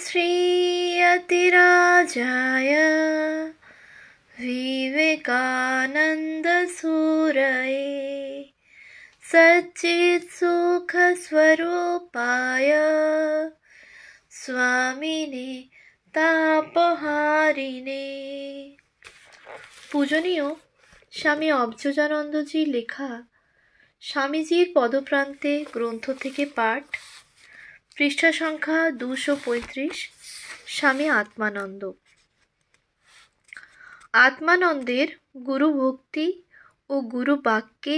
श्रीयतिराजाय विवेकानन्दसूरये सच्चित्सुखस्वरूपाय स्वामिने तापहारिणे। পূজনীয় স্বামী অবচেতনানন্দজির লেখা স্বামীজির পদপ্রান্তে গ্রন্থ থেকে পাঠ, পৃষ্ঠা সংখ্যা 235। স্বামী আত্মানন্দ। আত্মানন্দের গুরু ভক্তি ও গুরু বাক্যে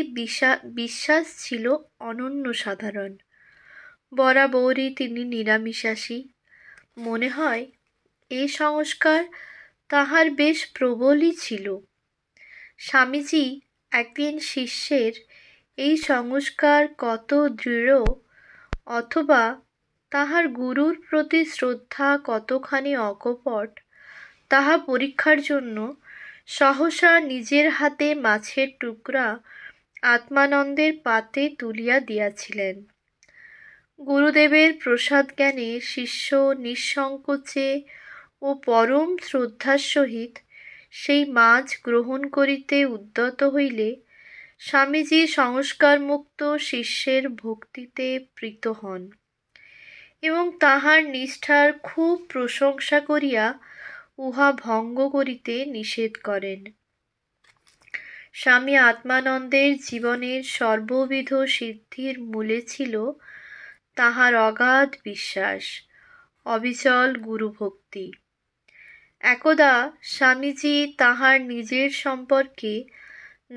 বিশ্বাস ছিল অনন্য সাধারণ। বরাবরই তিনি নিরামিষাশী। মনে হয় এ সংস্কার তাহার বেশ প্রবলই ছিল। স্বামীজি একদিন শিষ্যের এই সংস্কার কত দৃঢ় অথবা তাহার গুরুর প্রতি শ্রদ্ধা কতখানি অকপট তাহা পরীক্ষার জন্য সহসা নিজের হাতে মাছের টুকরা আত্মানন্দের পাতে তুলিয়া দিয়াছিলেন। গুরুদেবের প্রসাদ জ্ঞানে শিষ্য নিঃসংকোচে ও পরম শ্রদ্ধার সহিত সেই মাছ গ্রহণ করিতে উদ্যত হইলে স্বামীজি সংস্কারমুক্ত শিষ্যের ভক্তিতে প্রীত হন এবং তাহার নিষ্ঠার খুব প্রশংসা করিয়া উহা ভঙ্গ করিতে নিষেধ করেন। স্বামী আত্মানন্দের জীবনের সর্ববিধ সিদ্ধির মূলে ছিল তাহার অগাধ বিশ্বাস, অবিচল গুরুভক্তি। একদা স্বামীজি তাহার নিজের সম্পর্কে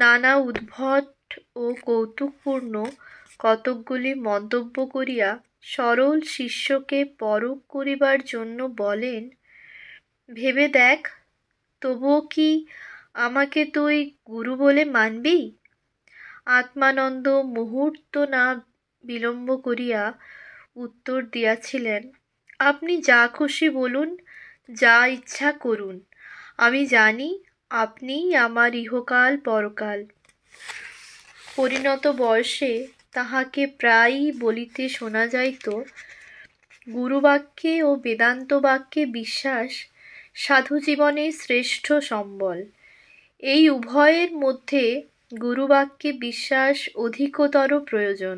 নানা উদ্ভট ও কৌতুকপূর্ণ কতকগুলি মন্তব্য করিয়া সরল শিষ্যকে পরখ করিবার জন্য বলেন, ভেবে দেখ, তবুও কি আমাকে তুই গুরু বলে মানবি? আত্মানন্দ মুহূর্ত না বিলম্ব করিয়া উত্তর দিয়াছিলেন, আপনি যা খুশি বলুন, যা ইচ্ছা করুন, আমি জানি আপনিই আমার ইহকাল পরকাল। পরিণত বয়সে তাহাকে প্রায়ই বলিতে শোনা যাইত, গুরুবাক্যে ও বেদান্ত বাক্যে বিশ্বাস সাধু জীবনের শ্রেষ্ঠ সম্বল। এই উভয়ের মধ্যে গুরুবাক্যে বিশ্বাস অধিকতর প্রয়োজন।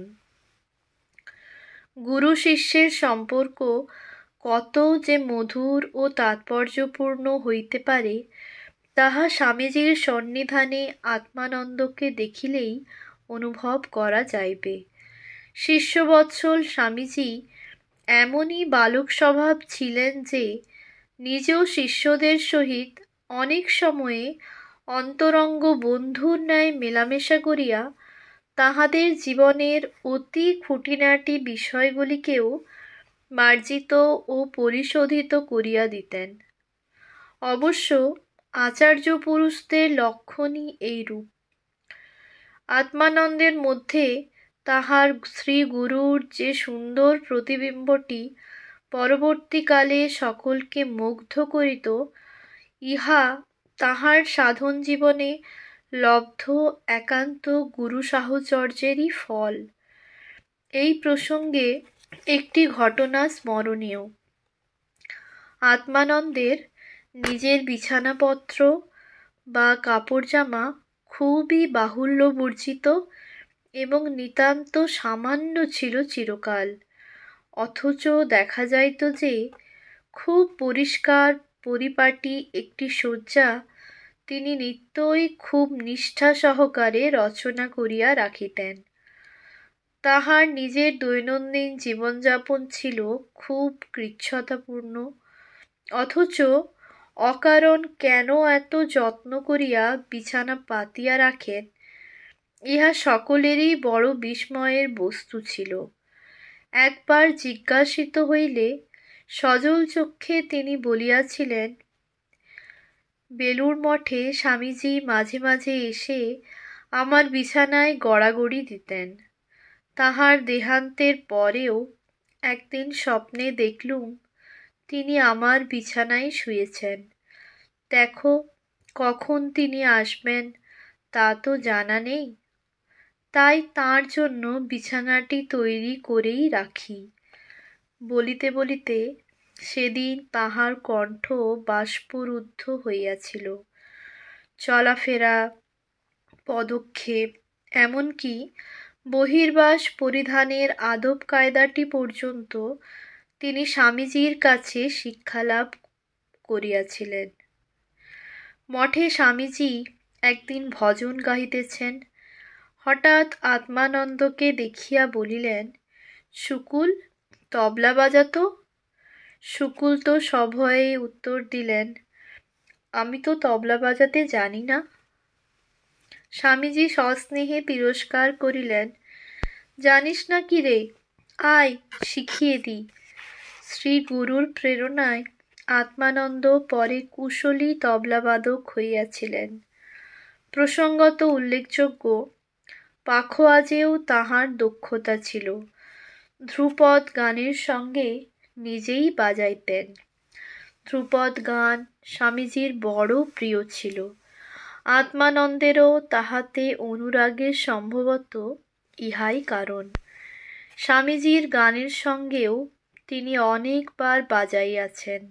গুরু শিষ্যের সম্পর্ক কত যে মধুর ও তাৎপর্যপূর্ণ হইতে পারে তাহা স্বামীজির সন্নিধানে আত্মানন্দকে দেখিলেই অনুভব করা যাইবে। শিষ্যবৎসল স্বামীজি এমনই বালক স্বভাব ছিলেন যে নিজেও শিষ্যদের সহিত অনেক সময়ে অন্তরঙ্গ বন্ধুর ন্যায় মেলামেশা করিয়া তাহাদের জীবনের অতি খুঁটিনাটি বিষয়গুলিকেও মার্জিত ও পরিশোধিত করিয়া দিতেন। অবশ্য আচার্য পুরুষদের লক্ষণই এইরূপ। আত্মানন্দের মধ্যে তাহার শ্রী গুরুর যে সুন্দর প্রতিবিম্বটি পরবর্তীকালে সকলকে মুগ্ধ করিত, ইহা তাহার সাধন জীবনে লব্ধ একান্ত গুরু সাহচর্যেরই ফল। এই প্রসঙ্গে একটি ঘটনা স্মরণীয়। আত্মানন্দের নিজের বিছানাপত্র বা কাপড়জামা খুবই বাহুল্যবর্জিত এবং নিতান্ত সামান্য ছিল চিরকাল, অথচ দেখা যাইত যে খুব পরিষ্কার পরিপাটি একটি শয্যা তিনি নিত্যই খুব নিষ্ঠা সহকারে রচনা করিয়া রাখিতেন। তাহার নিজের দৈনন্দিন জীবনযাপন ছিল খুব কৃচ্ছতাপূর্ণ, অথচ অকারণ কেন এত যত্ন করিয়া বিছানা পাতিয়া রাখেন, ইহা সকলেরই বড় বিস্ময়ের বস্তু ছিল। একবার জিজ্ঞাসিত হইলে সজল চক্ষে তিনি বলিয়াছিলেন, বেলুড় মঠে স্বামীজি মাঝে মাঝে এসে আমার বিছানায় গড়াগড়ি দিতেন। তাহার দেহান্তের পরেও একদিন স্বপ্নে দেখলুম তিনি আমার বিছানায় শুয়েছেন। দেখো, কখন তিনি আসবেন তা তো জানা নেই, তাই তাঁর জন্য বিছানাটি তৈরি করেই রাখি। বলিতে বলিতে সেদিন তাহার কণ্ঠ বাষ্পরুদ্ধ হইয়াছিল। চলাফেরা, পদক্ষেপ, এমনকি বহির্বাস পরিধানের আদব কায়দাটি পর্যন্ত তিনি স্বামীজির কাছে শিক্ষালাভ করিয়াছিলেন। মঠে স্বামীজি একদিন ভজন গাহিতেছেন। হঠাৎ আত্মানন্দকে দেখিয়া বলিলেন, শুকুল, তবলা বাজাতো। শুকুল তো সভয়ে উত্তর দিলেন, আমি তো তবলা বাজাতে জানি না। স্বামীজি সস্নেহে তিরস্কার করিলেন, জানিস না কি রে, আয় শিখিয়ে দিই। শ্রী গুরুর প্রেরণায় আত্মানন্দ পরে কুশলী তবলাবাদক হইয়াছিলেন। প্রসঙ্গত উল্লেখযোগ্য, পাখোয়াজেও তাহার দক্ষতা ছিল। ধ্রুপদ গানের সঙ্গে নিজেই বাজাইতেন। ধ্রুপদ গান স্বামীজির বড় প্রিয় ছিল। আত্মানন্দেরও তাহাতে অনুরাগের সম্ভবত ইহাই কারণ। স্বামীজির গানের সঙ্গেও তিনি অনেকবার বাজাইয়াছেন।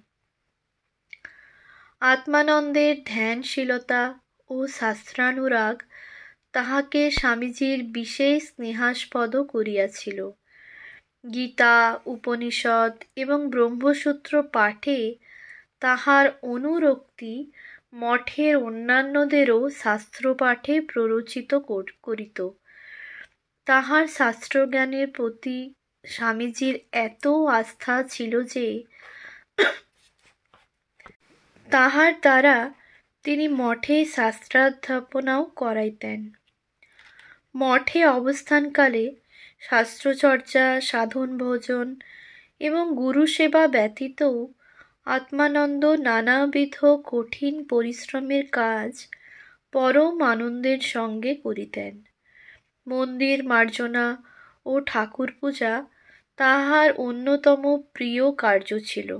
আত্মানন্দের ধ্যানশীলতা ও শাস্ত্রানুরাগ তাহাকে স্বামীজির বিশেষ স্নেহাস্পদ করিয়াছিল। গীতা, উপনিষদ এবং ব্রহ্মসূত্র পাঠে তাহার অনুরক্তি মঠের অন্যান্যদেরও শাস্ত্রপাঠে প্ররোচিত করিত। তাহার শাস্ত্রজ্ঞানের প্রতি স্বামীজির এত আস্থা ছিল যে তাহার দ্বারা তিনি মঠে শাস্ত্রাধ্যাপনাও করাইতেন। মঠে অবস্থানকালে শাস্ত্রচর্চা, সাধন ভোজন এবং গুরুসেবা ব্যতীতও আত্মানন্দ নানাবিধ কঠিন পরিশ্রমের কাজ পরম আনন্দের সঙ্গে করিতেন। মন্দির মার্জনা ও ঠাকুর পূজা তাহার অন্যতম প্রিয় কার্য ছিল।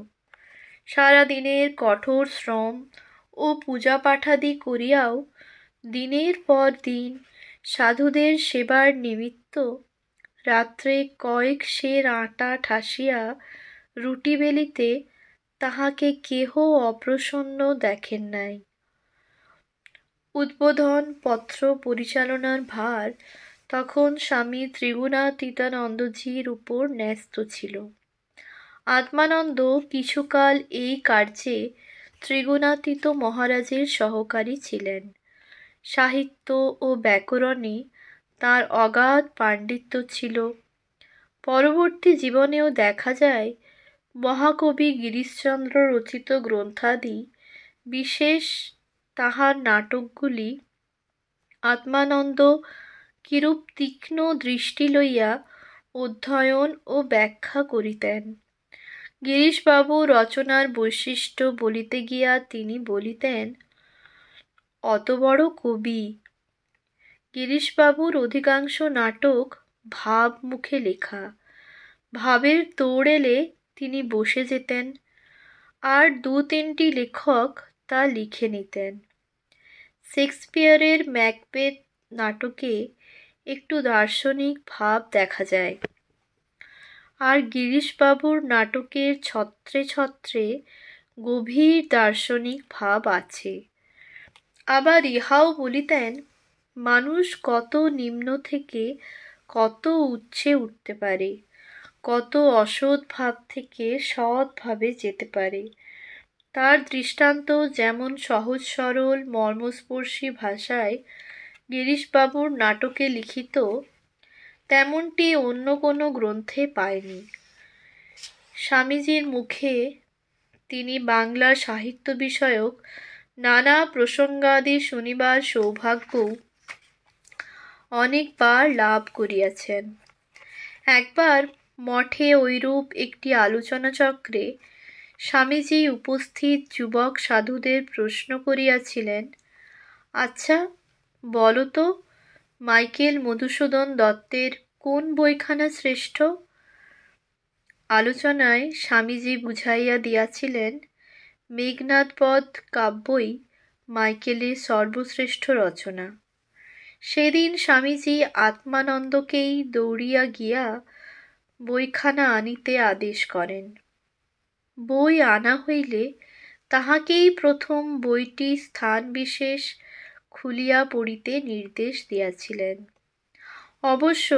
সারাদিনের কঠোর শ্রম ও পূজা পাঠাদি করিয়াও দিনের পর দিন সাধুদের সেবার নিমিত্ত রাত্রে কয়েক সের আটা ঠাসিয়া রুটি বেলিতে তাহাকে কেহ অপ্রসন্ন দেখেন নাই। উদ্বোধন পত্র পরিচালনার ভার তখন স্বামী ত্রিগুণাতীতানন্দজির উপর ন্যস্ত ছিল। আত্মানন্দ কিছুকাল এই কার্যে ত্রিগুণাতীত মহারাজের সহকারী ছিলেন। সাহিত্য ও ব্যাকরণে তাঁর অগাধ পাণ্ডিত্য ছিল। পরবর্তী জীবনেও দেখা যায় মহাকবি গিরিশচন্দ্র রচিত গ্রন্থাদি, বিশেষ তাহার নাটকগুলি আত্মানন্দ কিরূপ তীক্ষ্ণ দৃষ্টি লইয়া অধ্যয়ন ও ব্যাখ্যা করিতেন। গিরিশবাবু রচনার বৈশিষ্ট্য বলিতে গিয়া তিনি বলিতেন, অত বড় কবি। গিরিশবাবুর অধিকাংশ নাটক ভাব মুখে লেখা। ভাবের তোড় এলে তিনি বসে যেতেন, আর দু তিনটি লেখক তা লিখে নিতেন। শেক্সপিয়ারের ম্যাকবেথ নাটকে একটু দার্শনিক ভাব দেখা যায়, আর গিরিশবাবুর নাটকের ছত্রে ছত্রে গভীর দার্শনিক ভাব আছে। আবার ইহাও বলিতেন, মানুষ কত নিম্ন থেকে কত উচ্চে উঠতে পারে, কত অসৎ ভাব থেকে সৎ ভাবে যেতে পারে। তার দৃষ্টান্ত যেমন সহজ সরল মর্মস্পর্শী ভাষায় গিরিশবাবুর নাটকে লিখিত, তেমনটি অন্য কোনো গ্রন্থে পায়নি। স্বামীজির মুখে তিনি বাংলা সাহিত্য বিষয়ক নানা প্রসঙ্গাদি শুনিবার সৌভাগ্য অনেকবার লাভ করিয়াছেন। একবার মঠে ঐরূপ একটি আলোচনা চক্রে স্বামীজি উপস্থিত যুবক সাধুদের প্রশ্ন করিয়াছিলেন, আচ্ছা বলো তো, মাইকেল মধুসূদন দত্তের কোন বইখানা শ্রেষ্ঠ? আলোচনায় স্বামীজি বুঝাইয়া দিয়াছিলেন, মেঘনাদবধ কাব্যই মাইকেলের সর্বশ্রেষ্ঠ রচনা। সেদিন স্বামীজি আত্মানন্দকেই দৌড়িয়া গিয়া বইখানা আনিতে আদেশ করেন। বই আনা হইলে তাহাকেই প্রথম বইটি স্থান বিশেষ খুলিয়া পড়িতে নির্দেশ দিয়াছিলেন। অবশ্য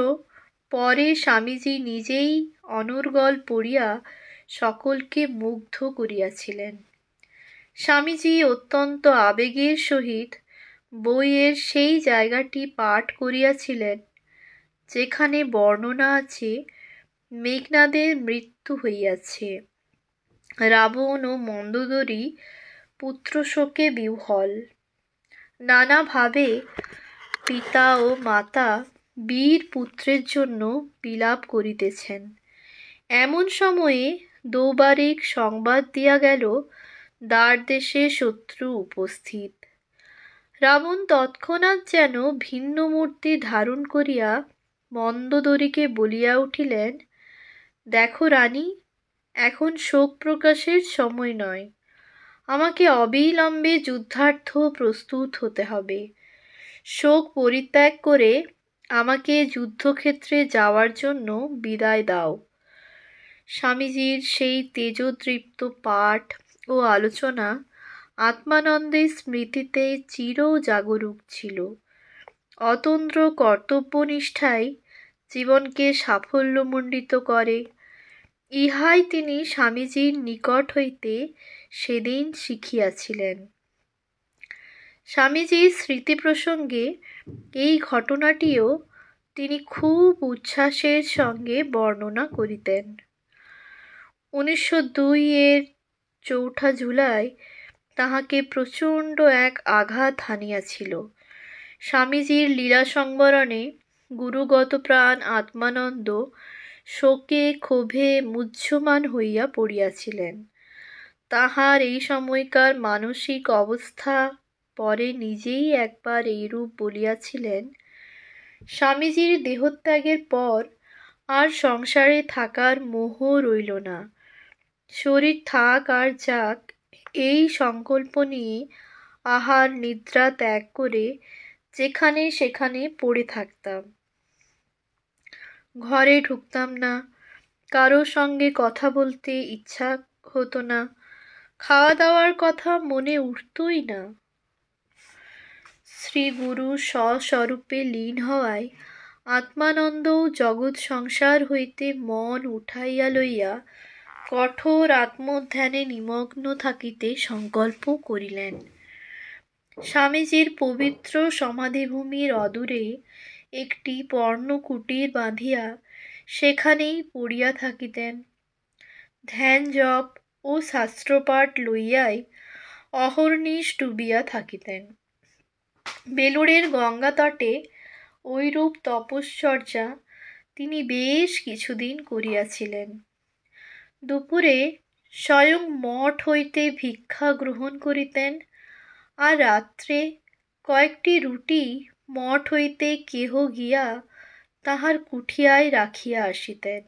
পরে স্বামীজি নিজেই অনর্গল পড়িয়া সকলকে মুগ্ধ করিয়াছিলেন। স্বামীজি অত্যন্ত আবেগের সহিত বইয়ের সেই জায়গাটি পাঠ করিয়াছিলেন যেখানে বর্ণনা আছে মেঘনাদের মৃত্যু হইয়াছে, রাবণ ও মন্দোদরী পুত্রশোকে বিহ্বল, নানাভাবে পিতা ও মাতা বীর পুত্রের জন্য বিলাপ করিতেছেন। এমন সময়ে দৌবারিক সংবাদ দিয়া গেল দ্বারদেশে শত্রু উপস্থিত। রাবণ তৎক্ষণাৎ যেন ভিন্ন মূর্তি ধারণ করিয়া মন্দোদরীকে বলিয়া উঠিলেন, দেখো রানী, এখন শোক প্রকাশের সময় নয়, আমাকে অবিলম্বে যুদ্ধার্থ প্রস্তুত হতে হবে। শোক পরিত্যাগ করে আমাকে যুদ্ধক্ষেত্রে যাওয়ার জন্য বিদায় দাও। স্বামীজির সেই তেজোদৃপ্ত পাঠ ও আলোচনা আত্মানন্দের স্মৃতিতে চির জাগরুক ছিল। অতন্দ্র কর্তব্যনিষ্ঠাই জীবনকে সাফল্যমণ্ডিত করে, ইহাই তিনি স্বামীজির নিকট হইতে সেদিন শিখিয়াছিলেন। স্বামীজির স্মৃতি প্রসঙ্গে এই ঘটনাটিও তিনি খুব উচ্ছ্বাসের সঙ্গে বর্ণনা করিতেন। 1902-এর 4 জুলাই তাহাকে প্রচণ্ড এক আঘাত হানিয়াছিল। স্বামীজির লীলা সংবরণে গুরুগত প্রাণ আত্মানন্দ শোকে ক্ষোভে মুহ্যমান হইয়া পড়িয়াছিলেন। তাহার এই সময়কার মানসিক অবস্থা পরে নিজেই একবার এইরূপ বলিয়াছিলেন, স্বামীজির দেহত্যাগের পর আর সংসারে থাকার মোহ রইল না। শরীর থাক আর যাক, এই সংকল্প নিয়ে আহার নিদ্রা ত্যাগ করে যেখানে সেখানে পড়ে থাকতাম। ঘরে ঢুকতাম না, কারো সঙ্গে কথা বলতে ইচ্ছা হতো না, খাওয়া দাওয়ার কথা মনে উঠতই না। শ্রী গুরু স্বস্বরূপে লীন হওয়ায় আত্মানন্দও জগৎ সংসার হইতে মন উঠাইয়া লইয়া কঠোর আত্মধ্যানে নিমগ্ন থাকিতে সংকল্প করিলেন। স্বামীজির পবিত্র সমাধিভূমির অদূরে একটি পর্ণকুটির বাঁধিয়া সেখানেই পড়িয়া থাকিতেন। ধ্যান জপ ও শাস্ত্রপাঠ লইয়াই অহর্নিশ ডুবিয়া থাকিতেন। বেলুড়ের গঙ্গা তটে ঐরূপ তপশ্চর্যা তিনি বেশ কিছুদিন করিয়াছিলেন। দুপুরে স্বয়ং মঠ হইতে ভিক্ষা গ্রহণ করিতেন, আর রাত্রে কয়েকটি রুটি মঠ হইতে কেহ গিয়া তাহার কুঠিয়ায় রাখিয়া আসিতেন।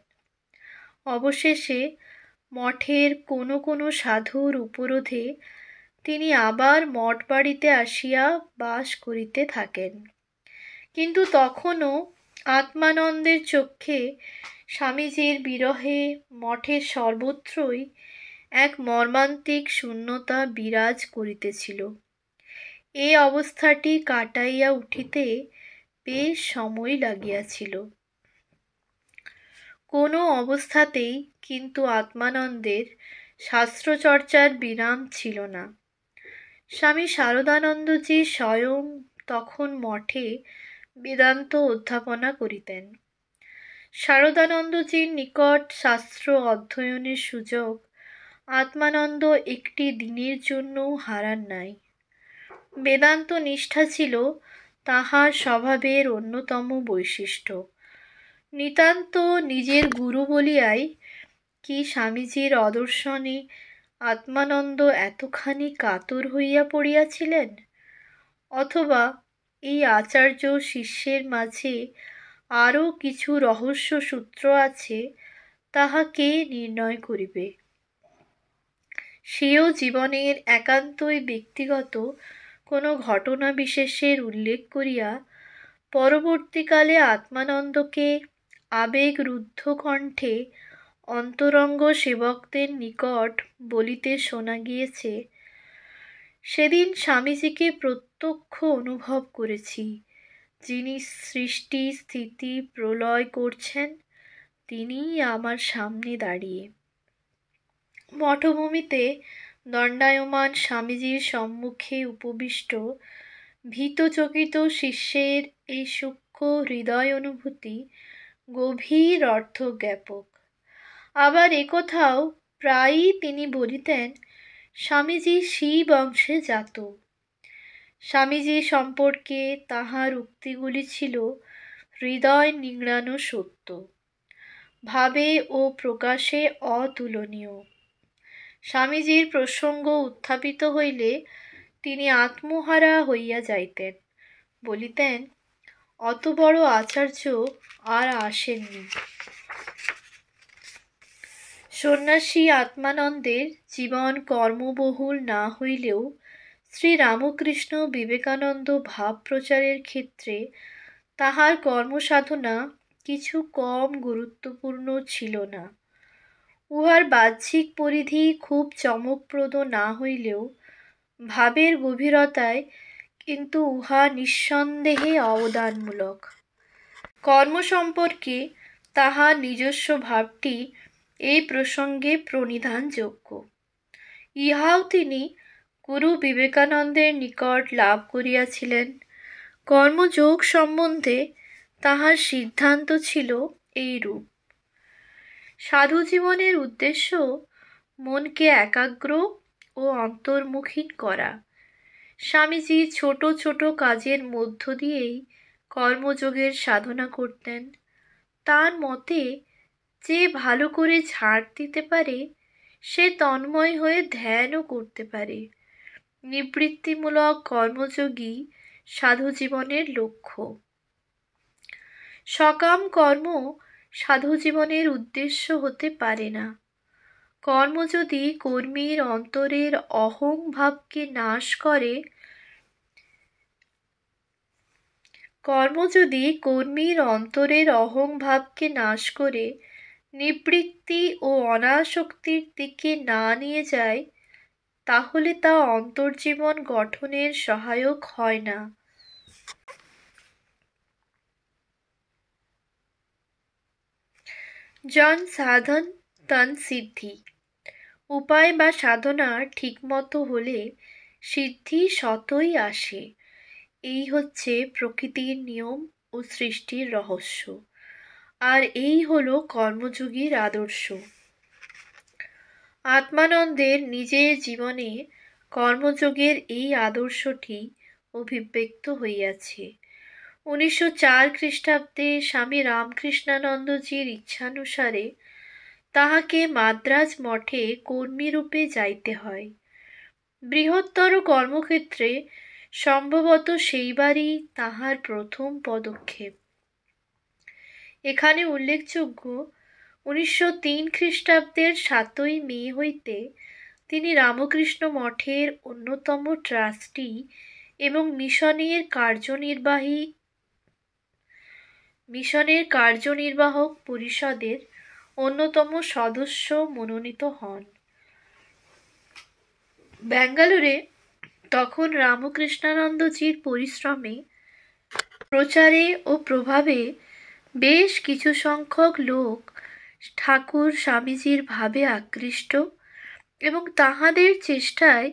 অবশেষে মঠের কোনো কোনো সাধুর উপরোধে তিনি আবার মঠ বাড়িতে আসিয়া বাস করিতে থাকেন। কিন্তু তখনও আত্মানন্দের চক্ষে স্বামীজির বিরহে মঠের সর্বত্রই এক মর্মান্তিক শূন্যতা বিরাজ করিতেছিল। এই অবস্থাটি কাটাইয়া উঠিতে বেশ সময় লাগিয়াছিল। কোনো অবস্থাতেই কিন্তু আত্মানন্দের শাস্ত্রচর্চার বিরাম ছিল না। স্বামী শারদানন্দজি স্বয়ং তখন মঠে বেদান্ত অধ্যাপনা করিতেন। শারদানন্দজির নিকট শাস্ত্র অধ্যয়নের সুযোগ আত্মানন্দ একটি দিনের জন্যও হারান নাই। বেদান্ত নিষ্ঠা ছিল তাহার স্বভাবের অন্যতম বৈশিষ্ট্য। নিতান্ত নিজের গুরু বলিয়াই কি স্বামীজির অদর্শনে আত্মানন্দ এতখানি কাতর হইয়া পড়িয়াছিলেন? অথবা এই আচার্য শিষ্যের মাঝে আরও কিছু রহস্য সূত্র আছে, তাহা কে নির্ণয় করিবে? সেও জীবনের একান্তই ব্যক্তিগত কোনো ঘটনা বিশেষের উল্লেখ করিয়া পরবর্তীকালে আত্মানন্দকে আবেগরুদ্ধ কণ্ঠে অন্তরঙ্গ সেবকদের নিকট বলিতে শোনা গিয়েছে, সেদিন স্বামীজিকে প্রত্যক্ষ অনুভব করেছি। যিনি সৃষ্টি স্থিতি প্রলয় করছেন, তিনিই আমার সামনে দাঁড়িয়ে। মঠভূমিতে দণ্ডায়মান স্বামীজির সম্মুখে উপবিষ্ট ভীতচকিত শিষ্যের এই সূক্ষ্ম হৃদয় অনুভূতি গভীর অর্থজ্ঞাপক। আবার একথাও প্রায়ই তিনি বলিতেন, স্বামীজি শিব বংশে জাত। স্বামীজি সম্পর্কে তাহার উক্তিগুলি ছিল হৃদয় নিংড়ানো সত্য, ভাবে ও প্রকাশে অতুলনীয়। স্বামীজির প্রসঙ্গ উত্থাপিত হইলে তিনি আত্মহারা হইয়া যাইতেন, বলিতেন, অত বড় আচার্য আর আসেননি। সন্ন্যাসী আত্মানন্দের জীবন কর্মবহুল না হইলেও শ্রী রামকৃষ্ণ বিবেকানন্দ ভাব প্রচারের ক্ষেত্রে তাহার কর্মসাধনা কিছু কম গুরুত্বপূর্ণ ছিল না। উহার বাহ্যিক পরিধি খুব চমকপ্রদ না হইলেও ভাবের গভীরতায় কিন্তু উহা নিঃসন্দেহে অবদানমূলক। কর্ম সম্পর্কে তাহার নিজস্ব ভাবটি এই প্রসঙ্গে প্রণিধানযোগ্য। ইহাও তিনি গুরু বিবেকানন্দের নিকট লাভ করিয়াছিলেন। কর্মযোগ সম্বন্ধে তাহার সিদ্ধান্ত ছিল এইরূপ: সাধু জীবনের উদ্দেশ্য মনকে একাগ্র ও অন্তর্মুখী করা। স্বামীজি ছোট ছোট কাজের মধ্য দিয়েই কর্মযোগের সাধনা করতেন। তার মতে, যে ভালো করে ঝাড় দিতে পারে সে তন্ময় হয়ে ধ্যানও করতে পারে। নিবৃত্তিমূলক কর্মযোগী সাধু জীবনের লক্ষ্য। সকাম কর্ম সাধু জীবনের উদ্দেশ্য হতে পারে না। কর্ম যদি কর্মীর অন্তরের অহং ভাবকে নাশ করে, নিবৃত্তি ও অনাসক্তির দিকে না নিয়ে যায়, তাহলে তা অন্তর্জীবন গঠনের সহায়ক হয় না। জন সাধন তন সিদ্ধি। উপায় বা সাধনা ঠিকমতো হলে সিদ্ধি স্বতই আসে। এই হচ্ছে প্রকৃতির নিয়ম ও সৃষ্টির রহস্য। আর এই হলো কর্মযোগীর আদর্শ। আত্মানন্দের নিজের জীবনে কর্মযোগের এই আদর্শটি অভিব্যক্ত হইয়াছে। 1904 খ্রিস্টাব্দে স্বামী রামকৃষ্ণানন্দজির ইচ্ছানুসারে তাহাকে মাদ্রাজ মঠে কর্মীরূপে যাইতে হয়। বৃহত্তর কর্মক্ষেত্রে সম্ভবত সেইবারই তাহার প্রথম পদক্ষেপ। এখানে উল্লেখযোগ্য, 1903 খ্রিস্টাব্দের 7ই মে হইতে তিনি রামকৃষ্ণ মঠের অন্যতম ট্রাস্টি এবং মিশনের কার্যনির্বাহক পরিষদের অন্যতম সদস্য মনোনীত হন। ব্যাঙ্গালোরে তখন রামকৃষ্ণানন্দজির পরিশ্রমে, প্রচারে ও প্রভাবে বেশ কিছু সংখ্যক লোক ঠাকুর স্বামীজির ভাবে আকৃষ্ট এবং তাহাদের চেষ্টায়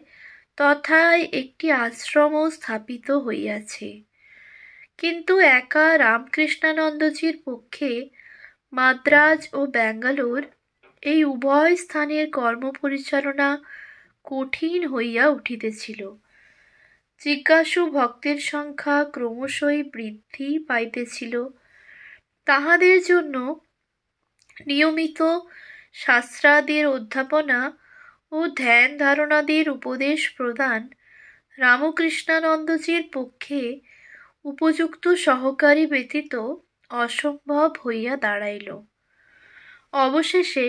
তথায় একটি আশ্রমও স্থাপিত হইয়াছে। কিন্তু একা রামকৃষ্ণানন্দজির পক্ষে মাদ্রাজ ও ব্যাঙ্গালোর এই উভয় স্থানের কর্ম পরিচালনা কঠিন হইয়া উঠিতেছিল। জিজ্ঞাসু ভক্তের সংখ্যা ক্রমশই বৃদ্ধি পাইতেছিল। তাহাদের জন্য নিয়মিত শাস্ত্রাদির অধ্যাপনা ও ধ্যান ধারণাদির উপদেশ প্রদান রামকৃষ্ণানন্দজির পক্ষে উপযুক্ত সহকারী ব্যতীত অসম্ভব হইয়া দাঁড়াইল। অবশেষে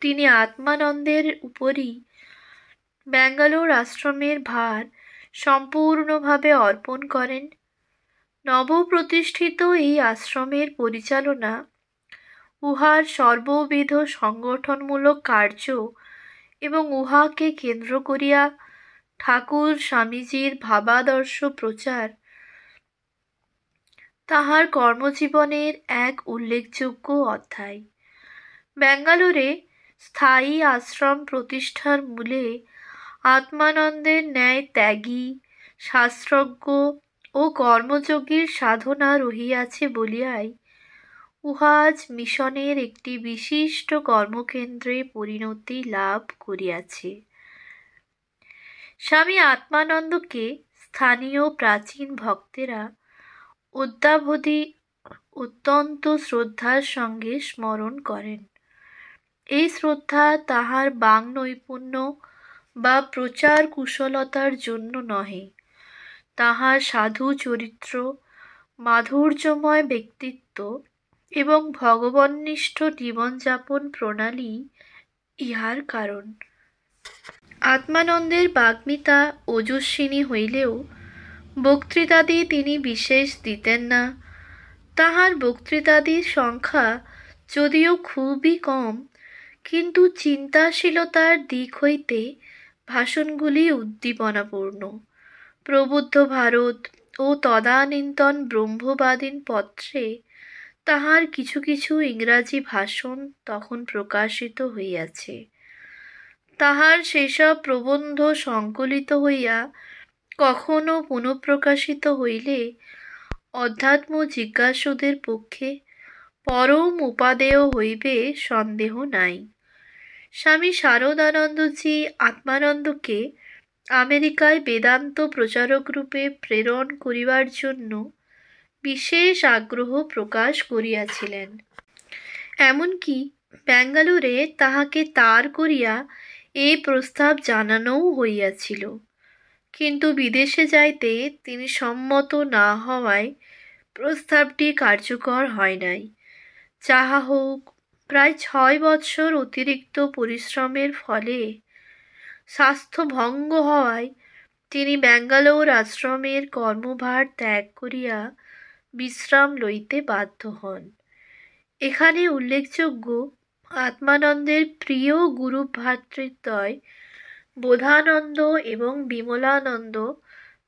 তিনি আত্মানন্দের উপরই ব্যাঙ্গালোর আশ্রমের ভার সম্পূর্ণভাবে অর্পণ করেন। নবপ্রতিষ্ঠিত এই আশ্রমের পরিচালনা উহার সর্ববিধ সংগঠনমূলক কার্য এবং উহাকে কেন্দ্র করিয়া ঠাকুর স্বামীজীর ভাবাদর্শ প্রচার তাহার কর্মজীবনের এক উল্লেখযোগ্য অধ্যায়। ব্যাঙ্গালোরে স্থায়ী আশ্রম প্রতিষ্ঠার মূলে আত্মানন্দের ন্যায় ত্যাগী, শাস্ত্রজ্ঞ ও কর্মযোগীর সাধনা রহিয়াছে বলিয়াই উহা আজ মিশনের একটি বিশিষ্ট কর্মকেন্দ্রে পরিণতি লাভ করিয়াছে। স্বামী আত্মানন্দকে স্থানীয় প্রাচীন ভক্তেরা অদ্যাবধি অত্যন্ত শ্রদ্ধার সঙ্গে স্মরণ করেন। এই শ্রদ্ধা তাহার বাং নৈপুণ্য বা প্রচার কুশলতার জন্য নহে, তাহার সাধু চরিত্র, মাধুর্যময় ব্যক্তিত্ব এবং ভগবন্নিষ্ঠ জীবনযাপন প্রণালী ইহার কারণ। আত্মানন্দের বাগ্মিতা ওজস্বিনী হইলেও বক্তৃতাদি তিনি বিশেষ দিতেন না। তাহার বক্তৃতাদির সংখ্যা যদিও খুবই কম, কিন্তু চিন্তাশীলতার দিক হইতে ভাষণগুলি উদ্দীপনাপূর্ণ। প্রবুদ্ধ ভারত ও তদানীন্তন ব্রহ্মবাদীন পত্রে তাহার কিছু কিছু ইংরাজি ভাষণ তখন প্রকাশিত হইয়াছে। তাহার সেসব প্রবন্ধ সংকলিত হইয়া কখনো পুনঃপ্রকাশিত হইলে অধ্যাত্ম জিজ্ঞাসুদের পক্ষে পরম উপাদেয় হইবে সন্দেহ নাই। স্বামী শারদানন্দজি আত্মানন্দকে আমেরিকায় বেদান্ত প্রচারকরূপে প্রেরণ করিবার জন্য বিশেষ আগ্রহ প্রকাশ করিয়াছিলেন। এমনকি ব্যাঙ্গালোরে তাহাকে তার করিয়া এই প্রস্তাব জানানোও হইয়াছিল, কিন্তু বিদেশে যাইতে তিনি সম্মত না হওয়ায় প্রস্তাবটি কার্যকর হয় নাই। যাহা হোক, প্রায় 6 বৎসর অতিরিক্ত পরিশ্রমের ফলে স্বাস্থ্য ভঙ্গ হওয়ায় তিনি ব্যাঙ্গালোর আশ্রমের কর্মভার ত্যাগ করিয়া বিশ্রাম লইতে বাধ্য হন। এখানে উল্লেখযোগ্য, আত্মানন্দের প্রিয় গুরু ভ্রাতৃদ্বয় বোধানন্দ এবং বিমলানন্দ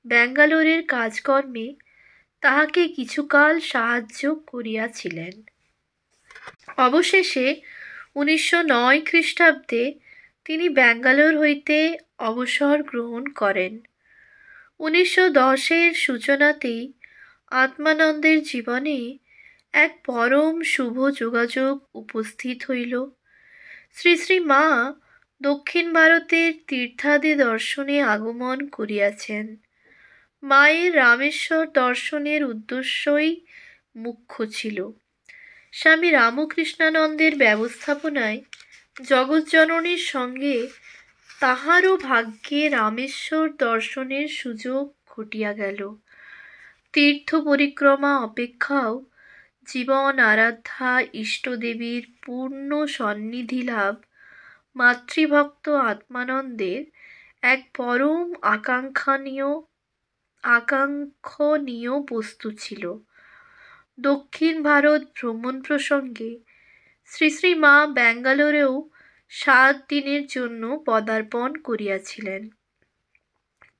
ব্যাঙ্গালোরের কাজকর্মে তাহাকে কিছুকাল সাহায্য করিয়াছিলেন। অবশেষে 1909 খ্রিস্টাব্দে তিনি ব্যাঙ্গালোর হইতে অবসর গ্রহণ করেন। 1910-এর সূচনাতেই আত্মানন্দের জীবনে এক পরম শুভ যোগাযোগ উপস্থিত হইল। শ্রী শ্রী মা দক্ষিণ ভারতের তীর্থাদি দর্শনে আগমন করিয়াছেন। মায়ের রামেশ্বর দর্শনের উদ্দেশ্যই মুখ্য ছিল। স্বামী রামকৃষ্ণানন্দের ব্যবস্থাপনায় জগজ্জননীর সঙ্গে তাহারও ভাগ্যে রামেশ্বর দর্শনের সুযোগ ঘটিয়া গেল। তীর্থ পরিক্রমা অপেক্ষাও জীবন আরাধ্যা ইষ্টদেবীর পূর্ণ সন্নিধি লাভ মাতৃভক্ত আত্মানন্দের এক পরম আকাঙ্ক্ষণীয় বস্তু ছিল। দক্ষিণ ভারত ভ্রমণ প্রসঙ্গে শ্রী শ্রী মা ব্যাঙ্গালোরেও 7 দিনের জন্য পদার্পণ করিয়াছিলেন।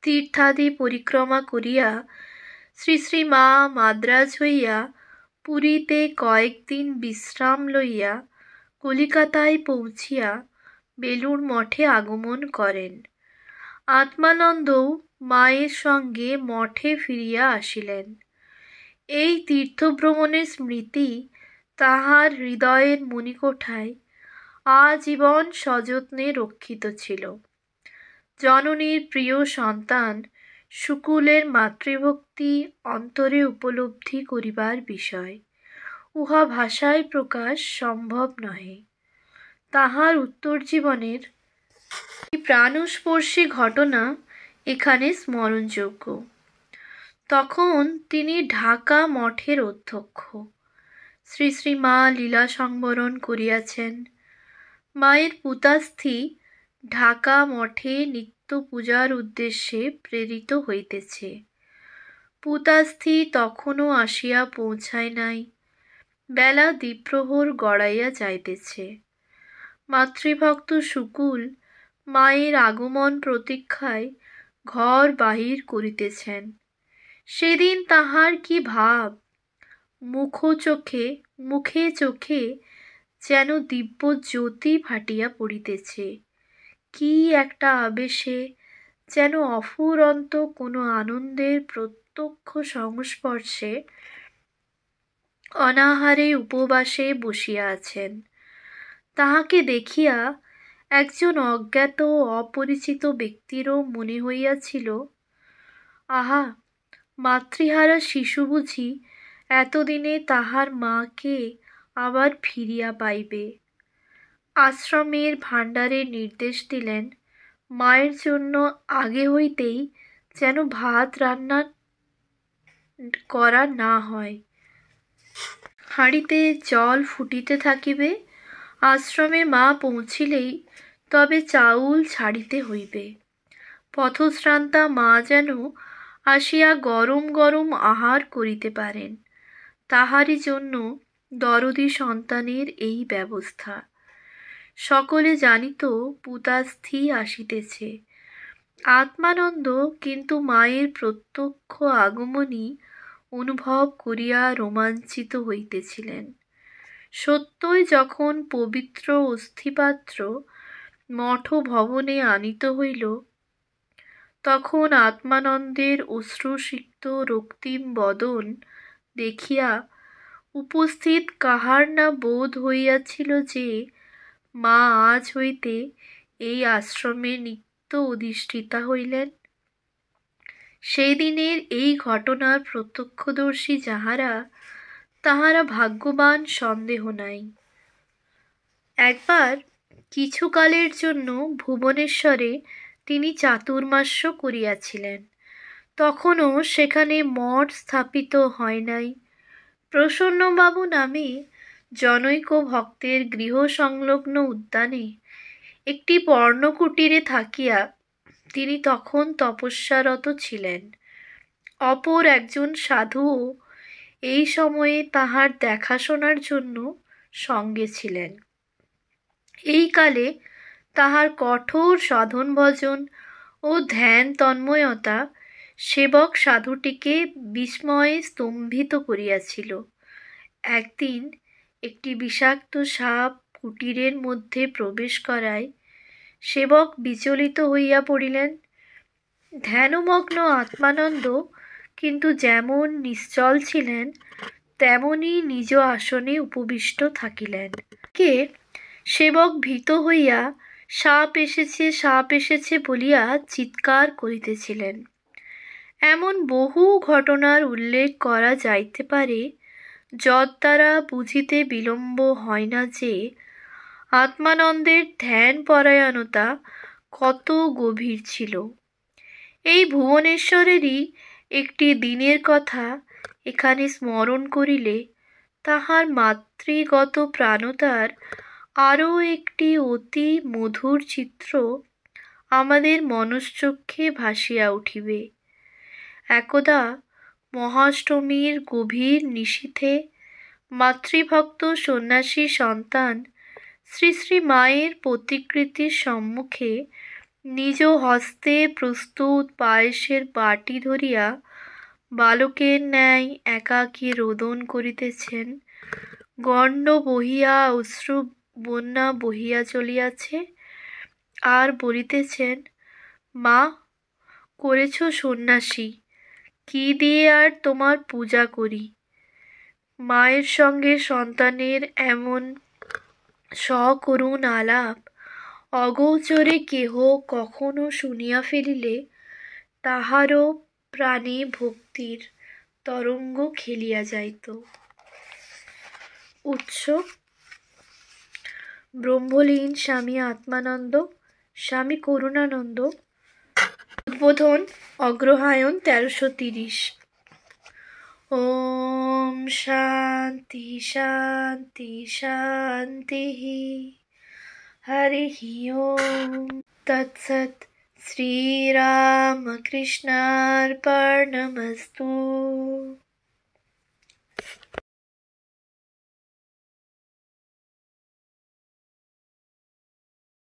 তীর্থাদি পরিক্রমা করিয়া শ্রী শ্রী মা মাদ্রাজ হইয়া পুরীতে কয়েকদিন বিশ্রাম লইয়া কলিকাতায় পৌঁছিয়া বেলুড় মঠে আগমন করেন। আত্মানন্দও মায়ের সঙ্গে মঠে ফিরিয়া আসিলেন। এই তীর্থভ্রমণের স্মৃতি তাহার হৃদয়ের মণিকোঠায় আজীবন সযত্নে রক্ষিত ছিল। জননীর প্রিয় সন্তান শুকুলের মাতৃভক্তি অন্তরে উপলব্ধি করিবার বিষয়, উহা ভাষায় প্রকাশ সম্ভব নহে। তাহার উত্তর জীবনের প্রাণস্পর্শী ঘটনা এখানে স্মরণযোগ্য। তখন তিনি ঢাকা মঠের অধ্যক্ষ। শ্রী শ্রী মা লীলা সংবরণ করিয়াছেন। মায়ের পূতাস্থি ঢাকা মঠে নিত্য পূজার উদ্দেশ্যে প্রেরিত হইতেছে। পূতাস্থি তখনও আসিয়া পৌঁছায় নাই। বেলা দ্বিপ্রহর গড়াইয়া যাইতেছে। মাতৃভক্ত শুকুল মায়ের আগমন প্রতীক্ষায় ঘর বাহির করিতেছেন। সেদিন তাহার কি ভাব! মুখে চোখে যেন দিব্য জ্যোতি ফাটিয়া পড়িতেছে। কি একটা আবেশে, যেন অফুরন্ত কোনো আনন্দের প্রত্যক্ষ সংস্পর্শে অনাহারে উপবাসে বসিয়া আছেন। তাহাকে দেখিয়া একজন অজ্ঞাত অপরিচিত ব্যক্তিরও মনে হইয়াছিল, আহা, মাতৃহারা শিশু বুঝি এতদিনে তাহার মাকে আবার ফিরিয়া পাইবে। আশ্রমের ভাণ্ডারে নির্দেশ দিলেন, মায়ের জন্য আগে হইতেই যেন ভাত রান্না করা না হয়। হাঁড়িতে জল ফুটিতে থাকিবে। আশ্রমে মা পৌঁছিলেই তবে চাউল ছাড়িতে হইবে। পথশ্রান্তা মা যেন আসিয়া গরম গরম আহার করিতে পারেন, তাহারই জন্য দরদি সন্তানের এই ব্যবস্থা। সকলে জানিত পুতাস্থি আসিতেছে। আত্মানন্দ কিন্তু মায়ের প্রত্যক্ষ আগমনী অনুভব করিয়া রোমাঞ্চিত হইতেছিলেন। সত্যই যখন পবিত্র অস্থিপাত্র মঠ ভবনে আনিত হইল, তখন আত্মানন্দের অশ্রুসিক্ত রক্তিম বদন দেখিয়া উপস্থিত কাহার না বোধ হইয়াছিল যে মা আজ হইতে এই আশ্রমে নিত্য অধিষ্ঠিতা হইলেন। সেই দিনের এই ঘটনার প্রত্যক্ষদর্শী যাহারা, তাহারা ভাগ্যবান সন্দেহ নাই। একবার কিছুকালের জন্য ভুবনেশ্বরে তিনি চাতুর্মাস্য করিয়াছিলেন। তখনও সেখানে মঠ স্থাপিত হয় নাই। প্রসন্নবাবু নামে জনৈক ভক্তের গৃহ সংলগ্ন উদ্যানে একটি পর্ণকুটিরে থাকিয়া তিনি তখন তপস্যারত ছিলেন। অপর একজন সাধুও এই সময়ে তাহার দেখাশোনার জন্য সঙ্গে ছিলেন। এই কালে তাহার কঠোর সাধন ভজন ও ধ্যান তন্ময়তা সেবক সাধুটিকে বিস্ময়ে স্তম্ভিত করিয়াছিল। একদিন একটি বিষাক্ত সাপ কুটিরের মধ্যে প্রবেশ করায় সেবক বিচলিত হইয়া পড়িলেন। ধ্যানমগ্ন আত্মানন্দ কিন্তু যেমন নিশ্চল ছিলেন, তেমনি নিজ আসনে উপবিষ্ট থাকিলেন। সেবক ভীত হইয়া সাপ এসেছে বলিয়া চিৎকার করিতেছিলেন। এমন বহু ঘটনার উল্লেখ করা যাইতে পারে, যদ্বারা বুঝিতে বিলম্ব হয় না যে আত্মানন্দের ধ্যান পরায়ণতা কত গভীর ছিল। এই ভুবনেশ্বরেরই একটি দিনের কথা এখানে স্মরণ করিলে তাহার মাতৃগত প্রাণতার আরও একটি অতি মধুর চিত্র আমাদের মনশ্চক্ষে ভাসিয়া উঠিবে। একদা মহাষ্টমীর গভীর নিশীথে মাতৃভক্ত সন্ন্যাসী সন্তান শ্রী শ্রী মায়ের প্রতিকৃতির সম্মুখে নিজ হস্তে প্রস্তুত পায়েসের বাটি ধরিয়া বালকের ন্যায় একাকী রোদন করিতেছেন। গণ্ড বহিয়া অশ্রু বন্যা বহিয়া চলিয়াছে, আর বলিতেছেন, মা, করেছ সন্ন্যাসী, কি দিয়ে আর তোমার পূজা করি। মায়ের সঙ্গে সন্তানের এমন সকরুণ আলাপ অগোচরে কেহ কখনো শুনিয়া ফেলিলে তাহারও প্রাণে ভক্তির তরঙ্গ খেলিয়া যাইত। উৎস: ব্রহ্মলীন স্বামী আত্মানন্দ, স্বামী করুণানন্দ, উদ্বোধন, অগ্রহায়ণ 1330। ওম শান্তি শান্তি শান্তি। হরি ওম তৎসৎ। শ্রীরামকৃষ্ণার্পণমস্তু।